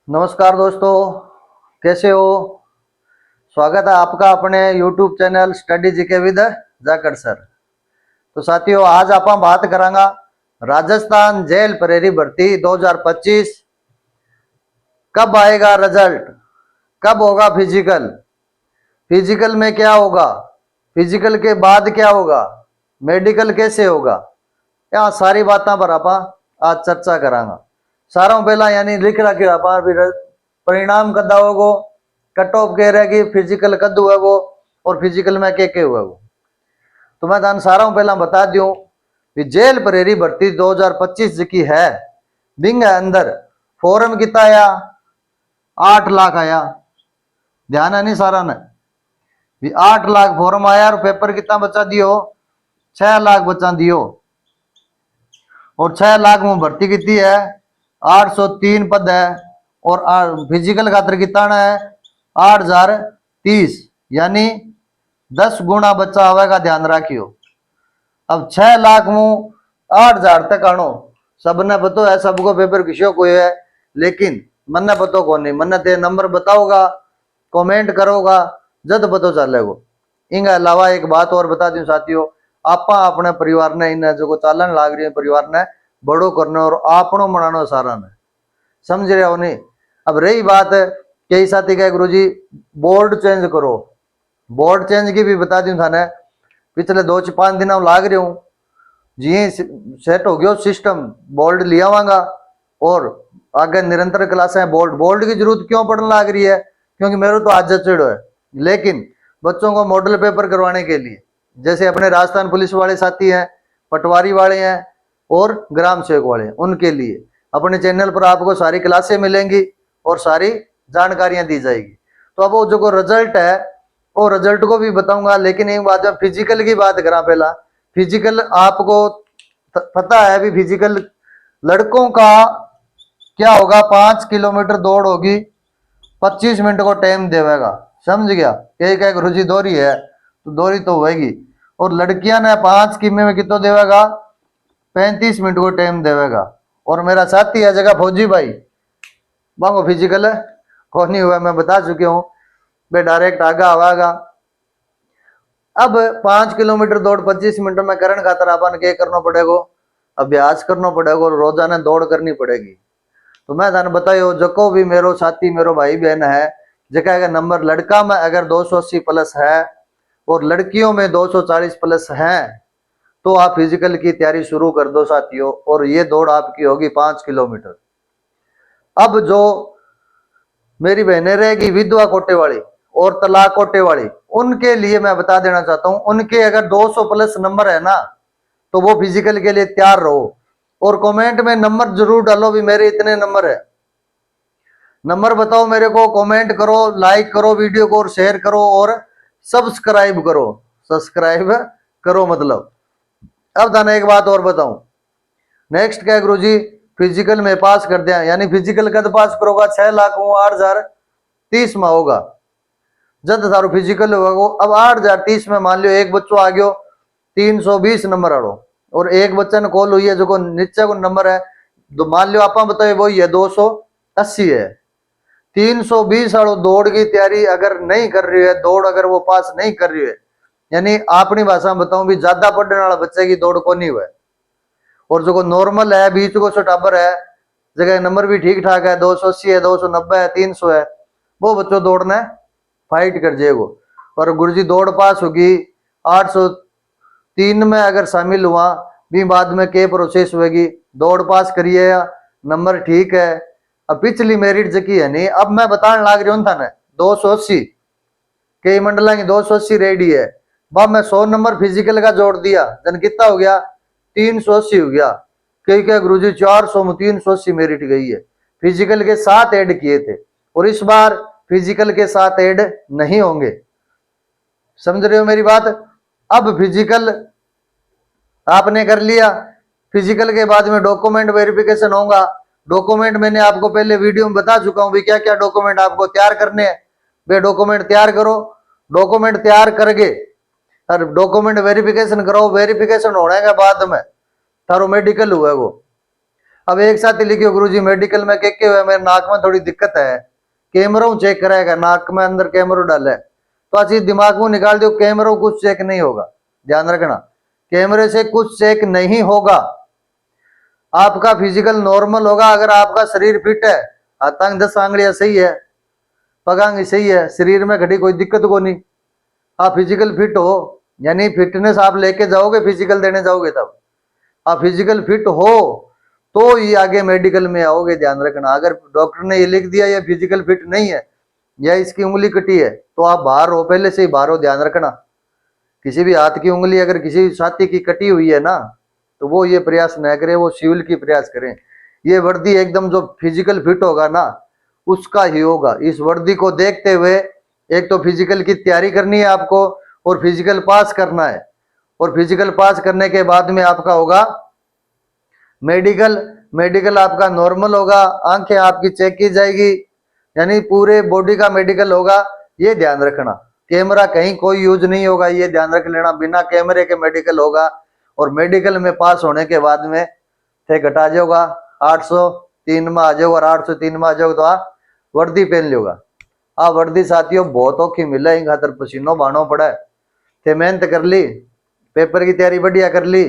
नमस्कार दोस्तों, कैसे हो। स्वागत है आपका अपने YouTube channel study GK with जाकर सर। तो साथियों, आज आप बात करांगा राजस्थान जेल प्रहरी भर्ती 2025 कब आएगा रिजल्ट, कब होगा फिजिकल, फिजिकल में क्या होगा, फिजिकल के बाद क्या होगा, मेडिकल कैसे होगा, यहाँ सारी बातों पर आप आज चर्चा करांगा। सारों पहला यानी लिख रखे आप परिणाम कदा होगो, कट ऑफ कह रहे कि फिजिकल कद हुआ वो और फिजिकल में के हुआ वो। तो मैं थान सारा पहला बता दूं कि जेल प्रहरी भर्ती 2025 की है बिंग है अंदर फॉर्म कितना आया 8 लाख आया। ध्यान है नहीं सारा ने भी 8 लाख फॉर्म आया और पेपर कितना बचा दियो 6 लाख बचा दियो। और 6 लाख में भर्ती कितनी है 803 पद है और फिजिकल खातर कितना है 8030 यानी 10 गुना बच्चा आवेगा। ध्यान रखियो। अब 6 लाख में 8000 तक आनो सबने पतो है, सबको पेपर किसी को है, लेकिन मन्ने पतो को नहीं। मन्ने ते नंबर बताओगा, कमेंट करोगा जब पतो चलेगो। इनके अलावा एक बात और बता दूं साथियों, आपा अपने परिवार ने इन जो चालन लाग रही है परिवार ने बड़ो करने और आपनो मनानो सारा ने, समझ रहे हो नहीं। अब रही बात कई साथी कहे गुरु जी बोर्ड चेंज करो, बोर्ड चेंज की भी बता दूं थाने पिछले 2-5 दिन लाग रही हूँ जी सेट हो गया सिस्टम, बोर्ड लिया आवागा और आगे निरंतर क्लासें। बोर्ड की जरूरत क्यों पड़ने लग रही है, क्योंकि मेरे तो आज चिड़ो है, लेकिन बच्चों को मॉडल पेपर करवाने के लिए जैसे अपने राजस्थान पुलिस वाले साथी हैं, पटवारी वाले हैं और ग्राम सेवक वाले हैं, उनके लिए अपने चैनल पर आपको सारी क्लासें मिलेंगी और सारी जानकारियां दी जाएगी। तो अब वो जो रिजल्ट है वो रिजल्ट को भी बताऊंगा, लेकिन एक बात जब फिजिकल की बात करा, पहला फिजिकल आपको पता है भी फिजिकल लड़कों का क्या होगा 5 किलोमीटर दौड़ होगी 25 मिनट को टाइम देवेगा, समझ गया। एक एक रुचि दौरी है तो दौरी तो होगी, और लड़कियां ने 5 किमी में कितना देवेगा 35 मिनट को टाइम देवेगा। और मेरा साथी है जगह फौजी भाई बांगो फिजिकल कौन नहीं हुआ मैं बता चुके हूँ, वे डायरेक्ट आगा आवागा। अब 5 किलोमीटर दौड़ 25 मिनट में करण खातर अपन क्या करना पड़ेगा, अभ्यास करना पड़ेगा और रोजाना दौड़ करनी पड़ेगी। तो मैं थाने बतायो जो भी मेरो साथी मेरो भाई बहन है जगह का नंबर लड़का में अगर 280 प्लस है और लड़कियों में 240 प्लस है तो आप फिजिकल की तैयारी शुरू कर दो साथियों, और ये दौड़ आपकी होगी 5 किलोमीटर। अब जो मेरी बहनें रहेगी विधवा कोटे वाली और तलाक कोटे वाली, उनके लिए मैं बता देना चाहता हूं, उनके अगर 200 प्लस नंबर है ना तो वो फिजिकल के लिए तैयार रहो और कमेंट में नंबर जरूर डालो भी मेरे इतने नंबर है। नंबर बताओ मेरे को, कमेंट करो, लाइक करो वीडियो को और शेयर करो और सब्सक्राइब करो, सब्सक्राइब करो मतलब। अब थाने एक बात और बताऊं, नेक्स्ट क्या गुरुजी फिजिकल में पास कर दिया, यानी फिजिकल कद पास करोगा 6 लाख 8030 में होगा जब सारो फिजिकल होगा। अब 8030 में मान लो एक बच्चों आ गयो 320 नंबर आड़ो और एक बच्चा ने कॉल हुई है जो नीचे को नंबर है तो मान लो आप बताए वही है 280 है। 320 आड़ो दौड़ की तैयारी अगर नहीं कर रही है, दौड़ अगर वो पास नहीं कर रही है, यानी अपनी भाषा में बताऊं भी ज्यादा पढ़ने वाला बच्चे की दौड़ को नहीं हुआ। और जो नॉर्मल है बीच को सटाबर है जगह नंबर भी ठीक ठाक है 280 है 290 है 300 है, वो बच्चों दौड़ना फाइट कर जाएगो। और गुरुजी दौड़ पास होगी 803 में अगर शामिल हुआ भी बाद में के प्रोसेस होगी, दौड़ पास करिए नंबर ठीक है। अब पिछली मेरिट जकी है नहीं, अब मैं बताने लाग रही हूँ था ना 280 कई मंडला की 280 रेडी है, अब मैं 100 नंबर फिजिकल का जोड़ दिया जन कितना हो गया 380 हो गया। कई क्या गुरुजी 400 में 380 मेरिट गई है, फिजिकल के साथ ऐड किए थे और इस बार फिजिकल के साथ ऐड नहीं होंगे, समझ रहे हो मेरी बात। अब फिजिकल आपने कर लिया, फिजिकल के बाद में डॉक्यूमेंट वेरिफिकेशन होगा। डॉक्यूमेंट मैंने आपको पहले वीडियो में बता चुका हूं भी क्या क्या डॉक्यूमेंट आपको तैयार करने हैं, वे डॉक्यूमेंट तैयार करो। डॉक्यूमेंट तैयार करके और डॉक्यूमेंट वेरिफिकेशन करो, वेरिफिकेशन होने के बाद में तारो मेडिकल हुआ वो, अब एक साथ ही लिखियो गुरुजी मेडिकल में के हुए मेरे नाक में थोड़ी दिक्कत है, कैमरा चेक कराएगा, नाक में अंदर कैमरा डाला है तो अच्छी दिमाग में निकाल दो, कैमरा कुछ चेक नहीं होगा। ध्यान रखना, कैमरे से कुछ चेक नहीं होगा। आपका फिजिकल नॉर्मल होगा अगर आपका शरीर फिट है, हाथांग 10 आंगड़ियां सही है, पगांग सही है, शरीर में घटी कोई दिक्कत को नहीं, आप फिजिकल फिट हो, यानी फिटनेस आप लेके जाओगे, फिजिकल देने जाओगे तब आप फिजिकल फिट हो तो ये आगे मेडिकल में आओगे। ध्यान रखना, अगर डॉक्टर ने ये लिख दिया ये फिजिकल फिट नहीं है या इसकी उंगली कटी है तो आप बाहर हो, पहले से ही बाहर हो। ध्यान रखना, किसी भी हाथ की उंगली अगर किसी साथी की कटी हुई है ना तो वो ये प्रयास न करें, वो सिविल की प्रयास करें। ये वर्दी एकदम जो फिजिकल फिट होगा ना उसका ही होगा। इस वर्दी को देखते हुए एक तो फिजिकल की तैयारी करनी है आपको और फिजिकल पास करना है, और फिजिकल पास करने के बाद में आपका होगा मेडिकल। मेडिकल आपका नॉर्मल होगा, आंखें आपकी चेक की जाएगी, यानी पूरे बॉडी का मेडिकल होगा। ये ध्यान रखना, कैमरा कहीं कोई यूज नहीं होगा, ये ध्यान रख लेना, बिना कैमरे के मेडिकल होगा। और मेडिकल में पास होने के बाद में थे घटा जाओगा 803 में आ जाओ, और 803 में आ जाओ तो आप वर्दी पहन लोगा। आ वर्दी साथियों बहुत औखी मिले, इन खातर पसीनो बहानो पड़ा है, थे मेहनत कर ली, पेपर की तैयारी बढ़िया कर ली,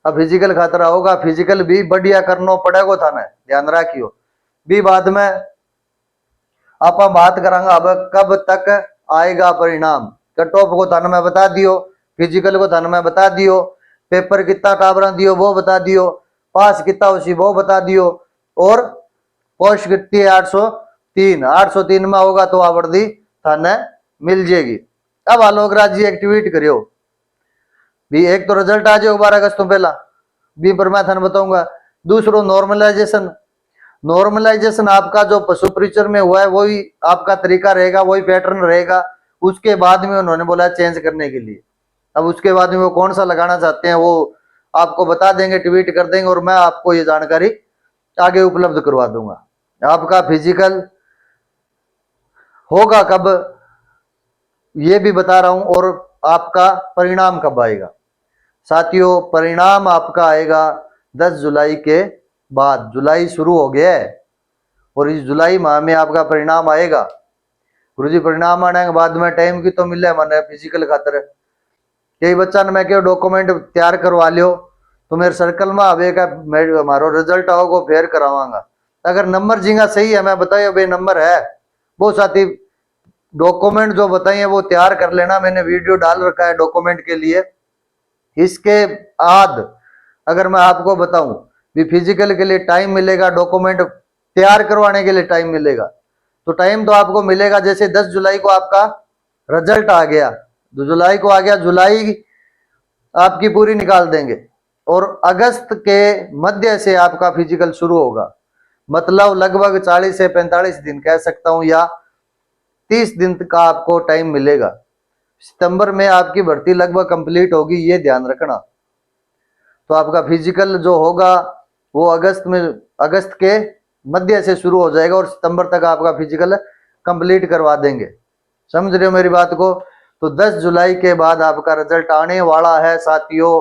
अब फिजिकल खतरा होगा, फिजिकल भी बढ़िया करना पड़ेगा थाने। ध्यान रखियो भी बाद में आप बात करांगा। अब कब तक आएगा परिणाम, कट ऑफ को थाने में बता दियो, फिजिकल को थाने में बता दियो, पेपर कितना टाबरा दियो वो बता दियो, पास कितना उसी वो बता दियो, और पोस्ट कितनी है 803। 803 में होगा तो आ वर्दी थाने मिल जाएगी। अब आलोकराज जी एक्टिवेट करियो भी, एक तो रिजल्ट आ जाए 12 अगस्त तो पहला भी पर मैं थाने बताऊंगा। दूसरो नॉर्मलाइजेशन, नॉर्मलाइजेशन आपका जो पशु परिचर में हुआ है वही आपका तरीका रहेगा, वही पैटर्न रहेगा। उसके बाद में उन्होंने बोला चेंज करने के लिए, अब उसके बाद में वो कौन सा लगाना चाहते हैं वो आपको बता देंगे, ट्वीट कर देंगे, और मैं आपको ये जानकारी आगे उपलब्ध करवा दूंगा। आपका फिजिकल होगा कब ये भी बता रहा हूं, और आपका परिणाम कब आएगा। साथियों परिणाम आपका आएगा 10 जुलाई के बाद। जुलाई शुरू हो गया है और इस जुलाई माह में आपका परिणाम आएगा। गुरुजी परिणाम आने के बाद में टाइम की तो मिले मैंने फिजिकल खातर, कई बच्चा ने मैं क्यों डॉक्यूमेंट तैयार करवा लियो तो मेरे सर्कल में अब हमारो रिजल्ट आओगे फेर करावांगा। अगर नंबर जीगा सही है, मैं बताइए भाई नंबर है, वो साथी डॉक्यूमेंट जो बताइए वो तैयार कर लेना, मैंने वीडियो डाल रखा है डॉक्यूमेंट के लिए। इसके बाद अगर मैं आपको बताऊं भी फिजिकल के लिए टाइम मिलेगा, डॉक्यूमेंट तैयार करवाने के लिए टाइम मिलेगा, तो टाइम तो आपको मिलेगा जैसे 10 जुलाई को आपका रिजल्ट आ गया, 2 जुलाई को आ गया, जुलाई आपकी पूरी निकाल देंगे और अगस्त के मध्य से आपका फिजिकल शुरू होगा। मतलब लगभग 40 से 45 दिन कह सकता हूं, या 30 दिन का आपको टाइम मिलेगा। सितंबर में आपकी भर्ती लगभग कंप्लीट होगी, ये ध्यान रखना। तो आपका फिजिकल जो होगा वो अगस्त के मध्य से शुरू हो जाएगा और सितंबर तक आपका फिजिकल कंप्लीट करवा देंगे। समझ रहे हो मेरी बात को। तो 10 जुलाई के बाद आपका रिजल्ट आने वाला है साथियों,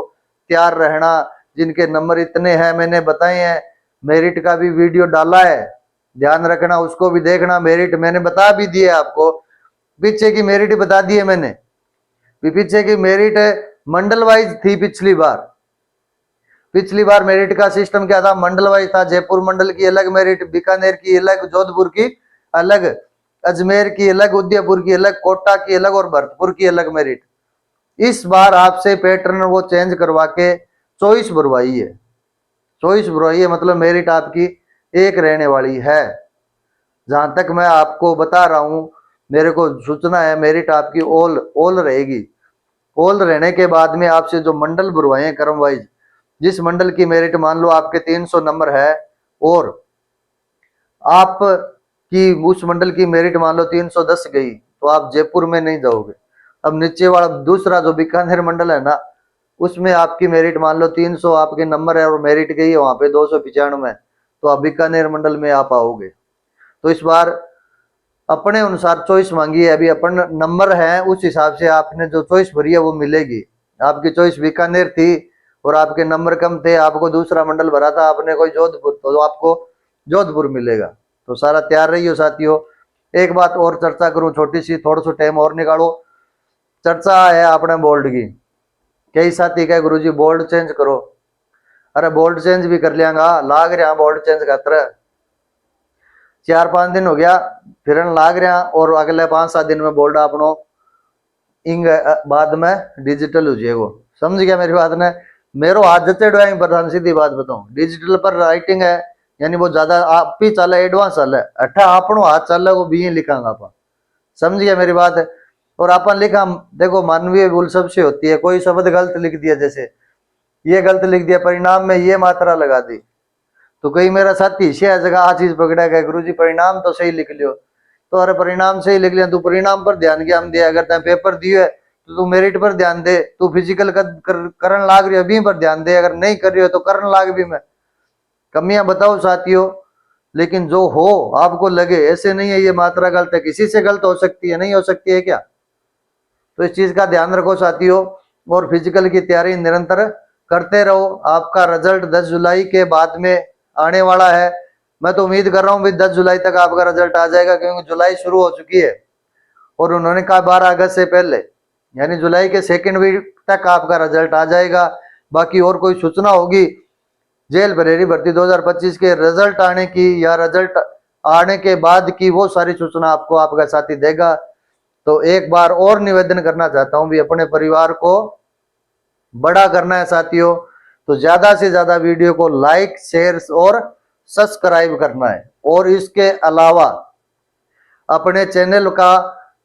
तैयार रहना। जिनके नंबर इतने हैं मैंने बताए हैं, मेरिट का भी वीडियो डाला है, ध्यान रखना, उसको भी देखना। मेरिट मैंने बता भी दिए आपको, पीछे की मेरिट बता दी है मैंने, पीछे की मेरिट मंडल वाइज थी। पिछली बार मेरिट का सिस्टम क्या था, मंडल वाइज था। जयपुर मंडल की अलग मेरिट, बीकानेर की अलग, जोधपुर की अलग, अजमेर की अलग, उदयपुर की अलग, कोटा की अलग और भरतपुर की अलग मेरिट। इस बार आपसे पैटर्न वो चेंज करवा के चॉइस भरवाई है। चॉइस भरवाई है मतलब मेरिट आपकी एक रहने वाली है। जहां तक मैं आपको बता रहा हूं, मेरे को सूचना है मेरिट आपकी ऑल रहेगी। ऑल रहने के बाद में आपसे जो मंडल भरवाए हैं क्रम वाइज, जिस मंडल की मेरिट मान लो आपके 300 नंबर है और आप की उस मंडल की मेरिट मान लो 310 गई तो आप जयपुर में नहीं जाओगे। अब नीचे वाला दूसरा जो बीकानेर मंडल है ना, उसमें आपकी मेरिट मान लो 300 आपके नंबर है और मेरिट गई है वहां पे 295, तो आप बीकानेर मंडल में आप आओगे। तो इस बार अपने अनुसार चॉइस मांगी है, अभी अपन नंबर है उस हिसाब से आपने जो चॉइस भरी है वो मिलेगी। आपकी चॉइस बीकानेर थी, और आपके नंबर कम थे, आपको दूसरा मंडल भरा था आपने कोई जोधपुर, तो आपको जोधपुर मिलेगा। तो सारा तैयार रहियो साथियों। एक बात और चर्चा करूं छोटी सी, थोड़ा सा टाइम और निकालो। चर्चा है अपने बोल्ड की। कई साथी कहे गुरुजी बोल्ड चेंज करो। अरे बोल्ड चेंज भी कर लियांगा, लाग रहा बोल्ड चेंज खातर। 4-5 दिन हो गया फिर लाग रहा, और अगले 5-7 दिन में बोल्ड अपनो इंग बाद में डिजिटल हो जाएगो। समझ गया मेरी बात ने? मेरो हाथ जते ड्राइंग पर सीधी बात बताऊं, डिजिटल पर राइटिंग है यानी वो ज्यादा आप ही चल एडवांस चल है, अठा अपनो हाथ चल है वो भी लिखांगा अपन। समझ गया मेरी बात? और अपन लिखा, देखो मानवीय भूल सबसे होती है। कोई शब्द गलत लिख दिया, जैसे ये गलत लिख दिया, परिणाम में ये मात्रा लगा दी, तो कई मेरा साथी से जगह आ चीज पकड़ा गया, गुरुजी परिणाम तो सही लिख लियो। तो अरे परिणाम सही लिख लिया, तू परिणाम पर ध्यान क्या हम दिया? अगर तैं पेपर दिए तो तू मेरिट पर ध्यान दे, तू फिजिकल करन लाग रही है भी पर ध्यान दे, अगर नहीं कर रही हो तो करन लाग भी मैं। कमियां बताओ साथियों, लेकिन जो हो आपको लगे, ऐसे नहीं है ये मात्रा गलत है, किसी से गलत हो सकती है, नहीं हो सकती है क्या? तो इस चीज का ध्यान रखो साथियों। और फिजिकल की तैयारी निरंतर करते रहो। आपका रिजल्ट 10 जुलाई के बाद में आने वाला है। मैं तो उम्मीद कर रहा हूँ 10 जुलाई तक आपका रिजल्ट आ जाएगा, क्योंकि जुलाई शुरू हो चुकी है और उन्होंने कहा 12 अगस्त से पहले, यानी जुलाई के सेकेंड वीक तक आपका रिजल्ट आ जाएगा। बाकी और कोई सूचना होगी जेल प्रहरी भर्ती 2025 के रिजल्ट आने की या रिजल्ट आने के बाद की, वो सारी सूचना आपको आपका साथी देगा। तो एक बार और निवेदन करना चाहता हूं भी, अपने परिवार को बड़ा करना है साथियों, तो ज्यादा से ज्यादा वीडियो को लाइक शेयर और सब्सक्राइब करना है। और इसके अलावा अपने चैनल का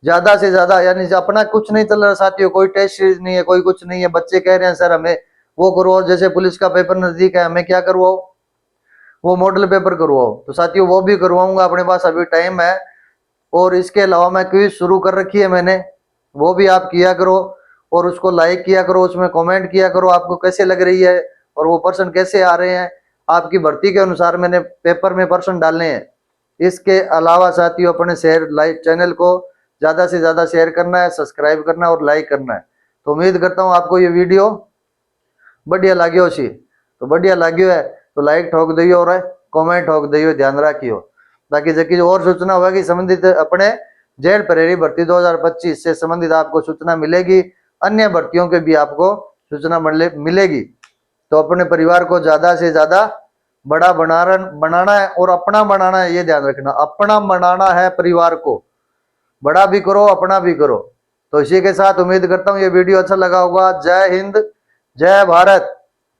ज्यादा से ज्यादा, यानी अपना कुछ नहीं चल रहा साथियों, कोई टेस्ट सीरीज नहीं है, कोई कुछ नहीं है। बच्चे कह रहे हैं सर हमें वो करो, और जैसे पुलिस का पेपर नजदीक है, हमें क्या करवाओ, वो मॉडल पेपर करवाओ। तो साथियों वो भी करवाऊंगा, अपने पास अभी टाइम है। और इसके अलावा मैं क्विज शुरू कर रखी है मैंने, वो भी आप किया करो और उसको लाइक किया करो, उसमें कमेंट किया करो आपको कैसे लग रही है और वो पर्सन कैसे आ रहे हैं। आपकी भर्ती के अनुसार मैंने पेपर में पर्सन डालने हैं। इसके अलावा साथियों अपने शेयर लाइक चैनल को ज्यादा से ज्यादा शेयर करना है, सब्सक्राइब करना है और लाइक करना है। तो उम्मीद करता हूँ आपको ये वीडियो बढ़िया लाग्यो सी। तो बढ़िया लाग्यो है तो लाइक ठोक दियो और कमेंट ठोक दियो, ध्यान रखियो, ताकि जबकि और सूचना होगी संबंधित अपने जेल प्रहरी भर्ती 2025 से संबंधित आपको सूचना मिलेगी, अन्य भर्तियों के भी आपको सूचना मिलेगी। तो अपने परिवार को ज्यादा से ज्यादा बड़ा बनाना है और अपना बनाना है, ये ध्यान रखना, अपना बनाना है, परिवार को बड़ा भी करो अपना भी करो। तो इसी के साथ उम्मीद करता हूँ ये वीडियो अच्छा लगा होगा। जय हिंद, जय भारत।